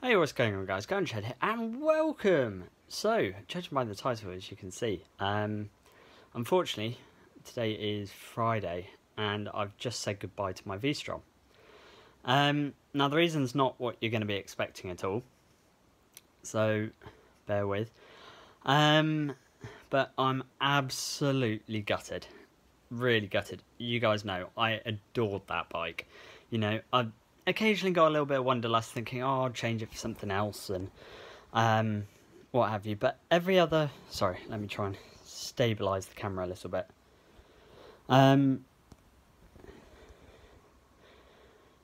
Hey, what's going on, guys? Garden Shed here, and welcome! So, judging by the title, as you can see, unfortunately, today is Friday, and I've just said goodbye to my V-Strom. Now, the reason's not what you're going to be expecting at all, so bear with. But I'm absolutely gutted. Really gutted. You guys know, I adored that bike. You know, I occasionally got a little bit of wanderlust thinking, oh, I'll change it for something else and what have you. But every other... Sorry, let me try and stabilise the camera a little bit. So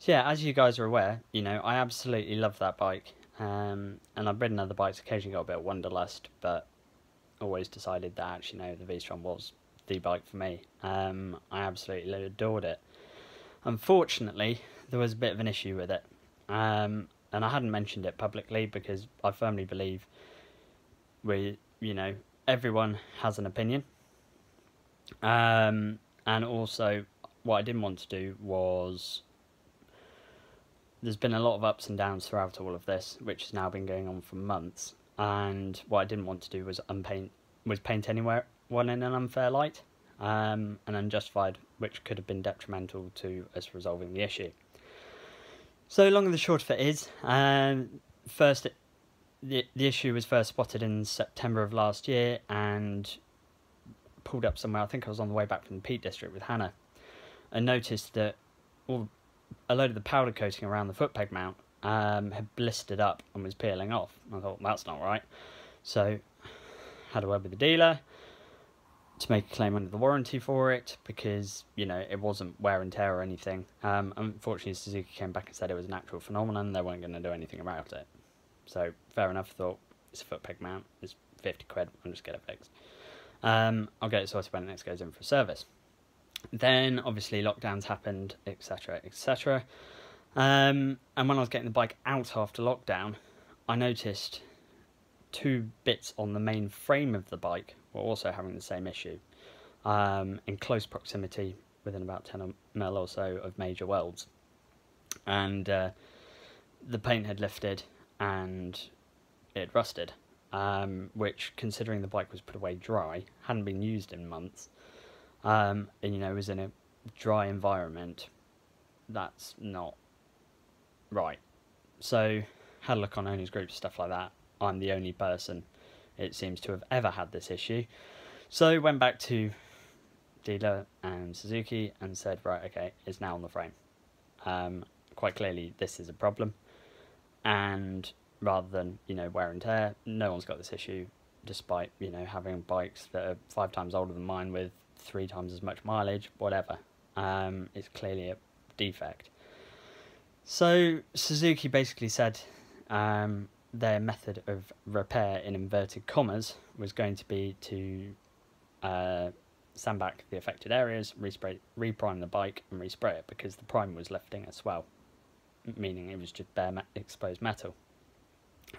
yeah, as you guys are aware, you know, I absolutely love that bike. And I've ridden other bikes, occasionally got a bit of wanderlust, but always decided that actually, no, the V-Strom was the bike for me. I absolutely adored it. Unfortunately, there was a bit of an issue with it, and I hadn't mentioned it publicly because I firmly believe everyone has an opinion. And also, what I didn't want to do was, there's been a lot of ups and downs throughout all of this, which has now been going on for months. And what I didn't want to do was paint anyone in an unfair light, and unjustified, which could have been detrimental to us resolving the issue. So long and the short of it is, the issue was first spotted in September of last year and pulled up somewhere. I think I was on the way back from the Peak District with Hannah, and noticed that a load of the powder coating around the foot peg mount had blistered up and was peeling off. I thought, that's not right. So had a word with the dealer to make a claim under the warranty for it, because, you know, it wasn't wear and tear or anything. Unfortunately, Suzuki came back and said it was a natural phenomenon, they weren't going to do anything about it. So, fair enough, thought, it's a foot peg mount, it's 50 quid, I'll just get it fixed. I'll get it sorted when it next goes in for service. Then, obviously, lockdowns happened, etc, etc. And when I was getting the bike out after lockdown, I noticed two bits on the main frame of the bike were also having the same issue, in close proximity, within about 10mm or so of major welds. And the paint had lifted and it had rusted, which, considering the bike was put away dry, hadn't been used in months, and, you know, was in a dry environment, that's not right. So, had a look on owners groups, stuff like that. I'm the only person, it seems, to have ever had this issue. So went back to dealer and Suzuki and said, right, okay, it's now on the frame. Quite clearly, this is a problem. And rather than, you know, wear and tear, no one's got this issue, despite, you know, having bikes that are 5 times older than mine with 3 times as much mileage, whatever. It's clearly a defect. So Suzuki basically said, their method of repair, in inverted commas, was going to be to sand back the affected areas, reprime the bike and respray it, because the primer was lifting as well, meaning it was just bare exposed metal.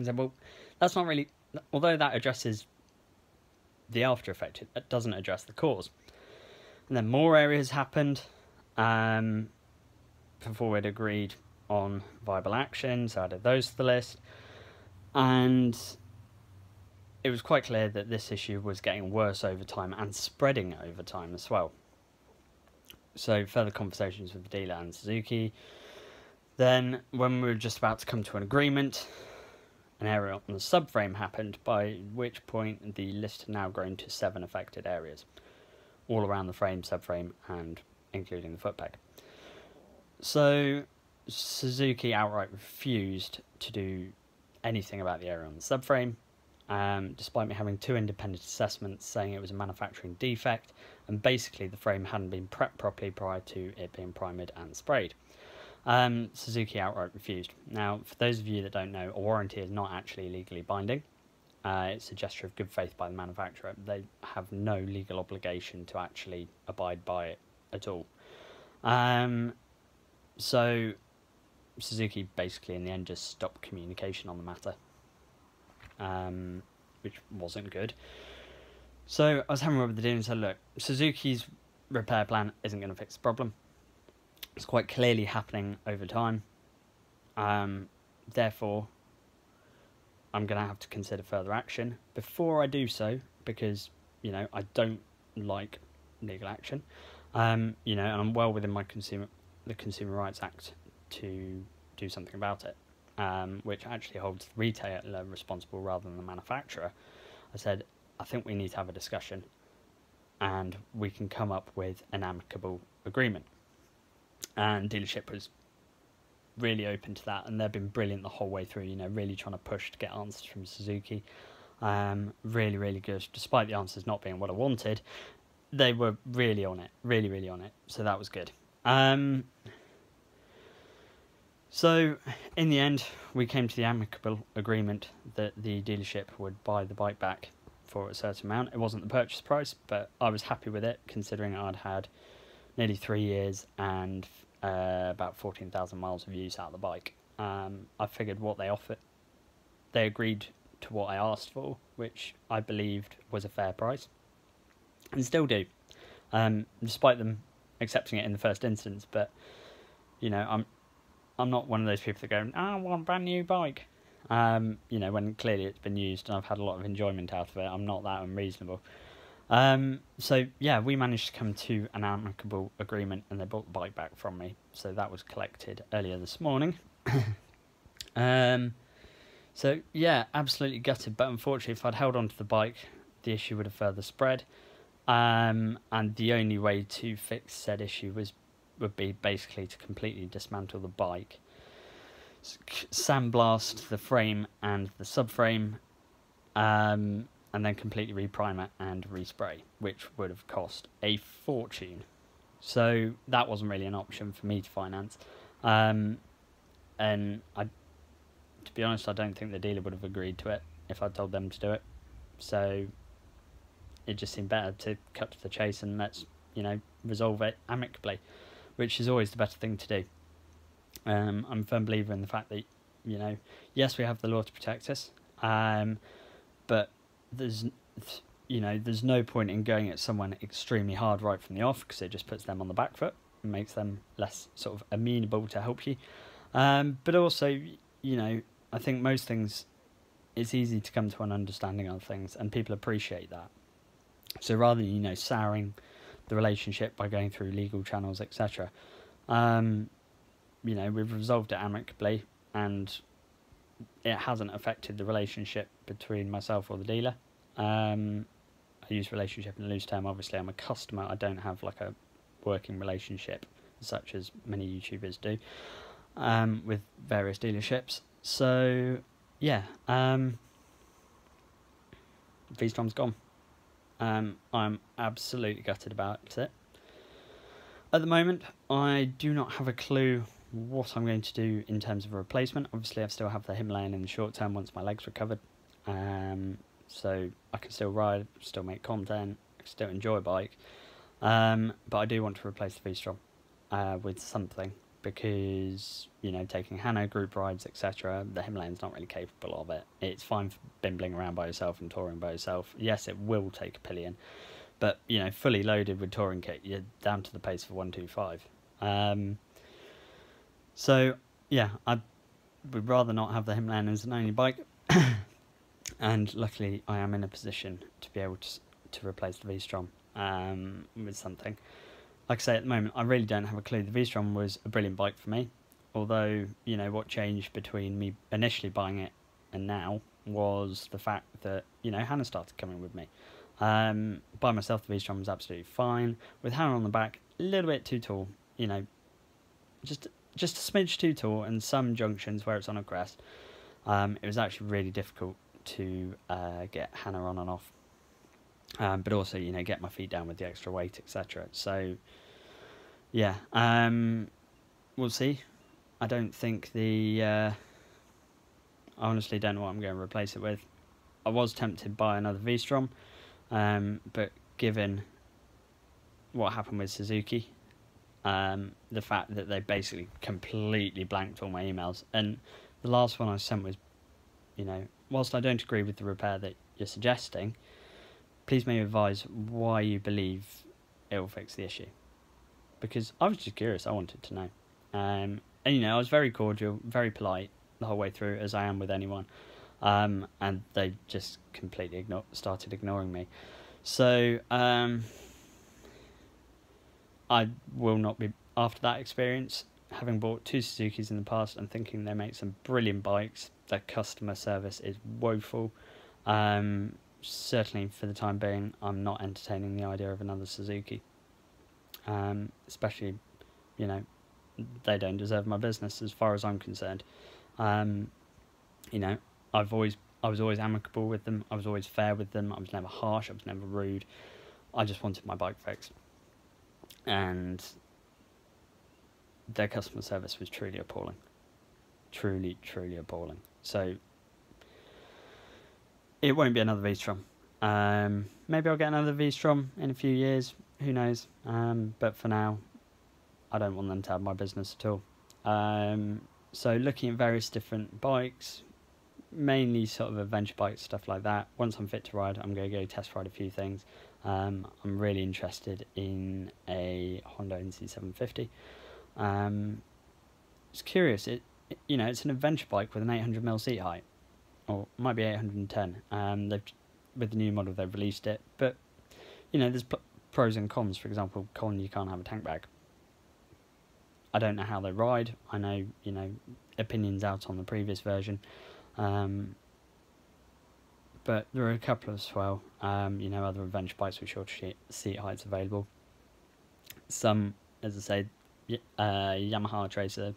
I said, well, that's not really, although that addresses the after effect, it doesn't address the cause. And then more areas happened before we'd agreed on viable action, so I added those to the list. And it was quite clear that this issue was getting worse over time and spreading over time as well. So further conversations with the dealer and Suzuki. Then, when we were just about to come to an agreement, an area on the subframe happened, by which point the list had now grown to 7 affected areas, all around the frame, subframe, and including the foot peg. So Suzuki outright refused to do anything about the area on the subframe, despite me having 2 independent assessments saying it was a manufacturing defect, and basically the frame hadn't been prepped properly prior to it being primered and sprayed. Suzuki outright refused. Now, for those of you that don't know, a warranty is not actually legally binding. It's a gesture of good faith by the manufacturer. They have no legal obligation to actually abide by it at all. So Suzuki basically in the end just stopped communication on the matter, which wasn't good. So I was having a word with the dealer and said, look, Suzuki's repair plan isn't going to fix the problem. It's quite clearly happening over time. Therefore, I'm going to have to consider further action. Before I do so, because, you know, I don't like legal action, you know, and I'm well within the Consumer Rights Act to do something about it, which actually holds the retailer responsible rather than the manufacturer. I said, I think we need to have a discussion and we can come up with an amicable agreement. And dealership was really open to that, and they've been brilliant the whole way through, you know, really trying to push to get answers from Suzuki. Really, really good. Despite the answers not being what I wanted, they were really on it, really on it. So that was good. So in the end, we came to the amicable agreement that the dealership would buy the bike back for a certain amount. It wasn't the purchase price, but I was happy with it, considering I'd had nearly 3 years and about 14,000 miles of use out of the bike. I figured what they offered, they agreed to what I asked for, which I believed was a fair price, and still do, despite them accepting it in the first instance. But you know, I'm not one of those people that go, I want a brand new bike. You know, when clearly it's been used and I've had a lot of enjoyment out of it. I'm not that unreasonable. So yeah, we managed to come to an amicable agreement, and they bought the bike back from me. So that was collected earlier this morning. So yeah, absolutely gutted. But unfortunately, if I'd held on to the bike, the issue would have further spread. And the only way to fix said issue would be basically to completely dismantle the bike, sandblast the frame and the subframe, and then completely reprime it and respray, which would have cost a fortune. So that wasn't really an option for me to finance. And to be honest, I don't think the dealer would have agreed to it if I told them to do it. So it just seemed better to cut to the chase and let's, you know, resolve it amicably, which is always the better thing to do. I'm a firm believer in the fact that, you know, yes, we have the law to protect us, but there's no point in going at someone extremely hard right from the off, because it just puts them on the back foot and makes them less sort of amenable to help you. But also, you know, I think most things, it's easy to come to an understanding on things, and people appreciate that. So rather than, you know, souring the relationship by going through legal channels, etc., you know, we've resolved it amicably, and it hasn't affected the relationship between myself or the dealer. I use relationship in a loose term. Obviously, I'm a customer. I don't have like a working relationship such as many YouTubers do with various dealerships. So yeah, V-Strom's gone. I'm absolutely gutted about it. At the moment, I do not have a clue what I'm going to do in terms of a replacement. Obviously, I still have the Himalayan in the short term once my leg's recovered. So I can still ride, still make content, still enjoy a bike. But I do want to replace the V-Strom with something, because, you know, taking Hano group rides, etc., the Himalayan's not really capable of it. It's fine for bimbling around by yourself and touring by yourself. Yes, it will take a pillion, but, you know, fully loaded with touring kit, you're down to the pace of 125. So yeah, I would rather not have the Himalayan as an only bike. And luckily I am in a position to be able to replace the V-Strom with something. Like I say, at the moment I really don't have a clue. The V-Strom was a brilliant bike for me, although, you know, what changed between me initially buying it and now was the fact that, you know, Hannah started coming with me. By myself, the V-Strom was absolutely fine. With Hannah on the back, a little bit too tall, you know, just a smidge too tall, and some junctions where it's on a crest, it was actually really difficult to get Hannah on and off, but also, you know, get my feet down with the extra weight, etc. So yeah, we'll see. I don't think I honestly don't know what I'm going to replace it with. I was tempted by another V-Strom, but given what happened with Suzuki, the fact that they basically completely blanked all my emails, and the last one I sent was, you know, whilst I don't agree with the repair that you're suggesting, please may you advise why you believe it will fix the issue. Because I was just curious, I wanted to know. And, you know, I was very cordial, very polite the whole way through, as I am with anyone. and they just completely started ignoring me. So I will not be, after that experience, having bought 2 Suzukis in the past and thinking they make some brilliant bikes, their customer service is woeful. Certainly for the time being, I'm not entertaining the idea of another Suzuki. Especially, you know, they don't deserve my business as far as I'm concerned. You know, I was always amicable with them. I was always fair with them. I was never harsh. I was never rude. I just wanted my bike fixed. And their customer service was truly appalling. Truly, truly appalling. So it won't be another V-Strom. Maybe I'll get another V-Strom in a few years. Who knows? But for now, I don't want them to have my business at all. So looking at various different bikes, mainly sort of adventure bikes, stuff like that. Once I'm fit to ride, I'm going to go test ride a few things. I'm really interested in a Honda NC750. It's curious. You know, it's an adventure bike with an 800mm seat height, or it might be 810. They've, with the new model, they've released it, but you know, there's pros and cons. For example, you can't have a tank bag. I don't know how they ride. I know, you know, opinions out on the previous version. But there are a couple as well, you know, other adventure bikes with shorter seat heights available. Some, as I say, Yamaha Tracer,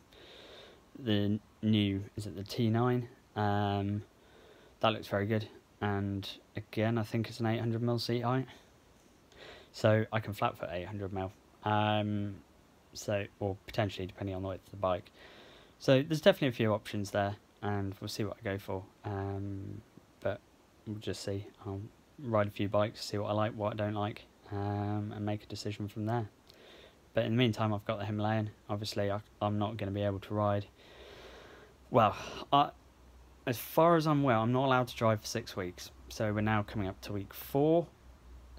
the new, is it the T9? That looks very good. And again, I think it's an 800mm seat height. So I can flat foot 800mm. So, or potentially depending on the width of the bike. So there's definitely a few options there, and we'll see what I go for. But we'll just see. I'll ride a few bikes, see what I like, what I don't like, and make a decision from there. But in the meantime, I've got the Himalayan. Obviously, I'm not going to be able to ride. Well, as far as I'm aware, I'm not allowed to drive for 6 weeks. So we're now coming up to week 4.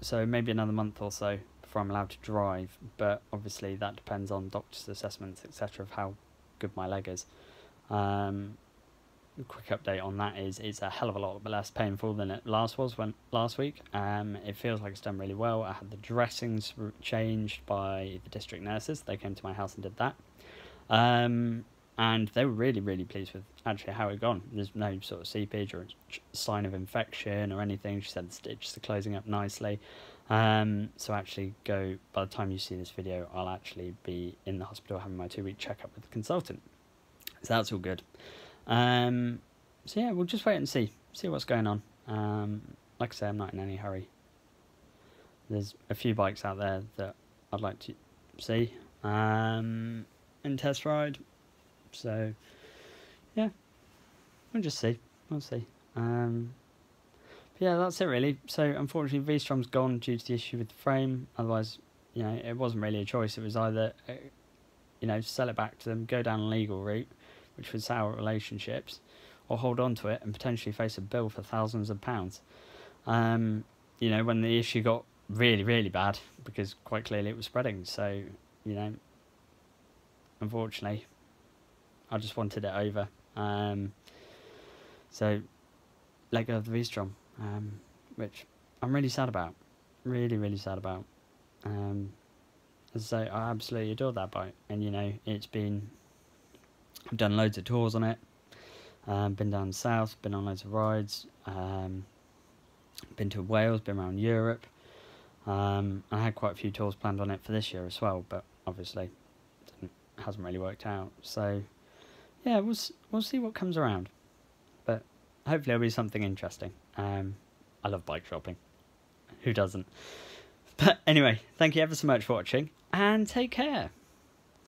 So maybe another month or so before I'm allowed to drive. But obviously, that depends on doctor's assessments, etc., of how good my leg is. Quick update on that is it's a hell of a lot less painful than it last week. It feels like it's done really well. I had the dressings changed by the district nurses. They came to my house and did that, and they were really pleased with actually how it gone. There's no sort of seepage or sign of infection or anything. She said the stitches are closing up nicely. So actually by the time you see this video, I'll actually be in the hospital having my 2-week checkup with the consultant. So that's all good. So yeah, we'll just wait and see what's going on. Like I say, I'm not in any hurry. There's a few bikes out there that I'd like to see and test ride. So yeah, we'll just see. We'll see. But yeah, that's it really. So unfortunately, V-Strom's gone due to the issue with the frame. Otherwise, you know, it wasn't really a choice. It was either, you know, sell it back to them, go down a legal route, which would sour relationships, or hold on to it and potentially face a bill for thousands of pounds. You know, when the issue got really bad, because quite clearly it was spreading. So, you know, unfortunately, I just wanted it over. So, let go of the V-Strom, which I'm really sad about. Really sad about. As I say, I absolutely adore that bike, and you know, I've done loads of tours on it, been down south, been on loads of rides, been to Wales, been around Europe. I had quite a few tours planned on it for this year as well, but obviously it hasn't really worked out. So yeah, we'll see what comes around, but hopefully it'll be something interesting. I love bike shopping. Who doesn't? But anyway, thank you ever so much for watching, and take care.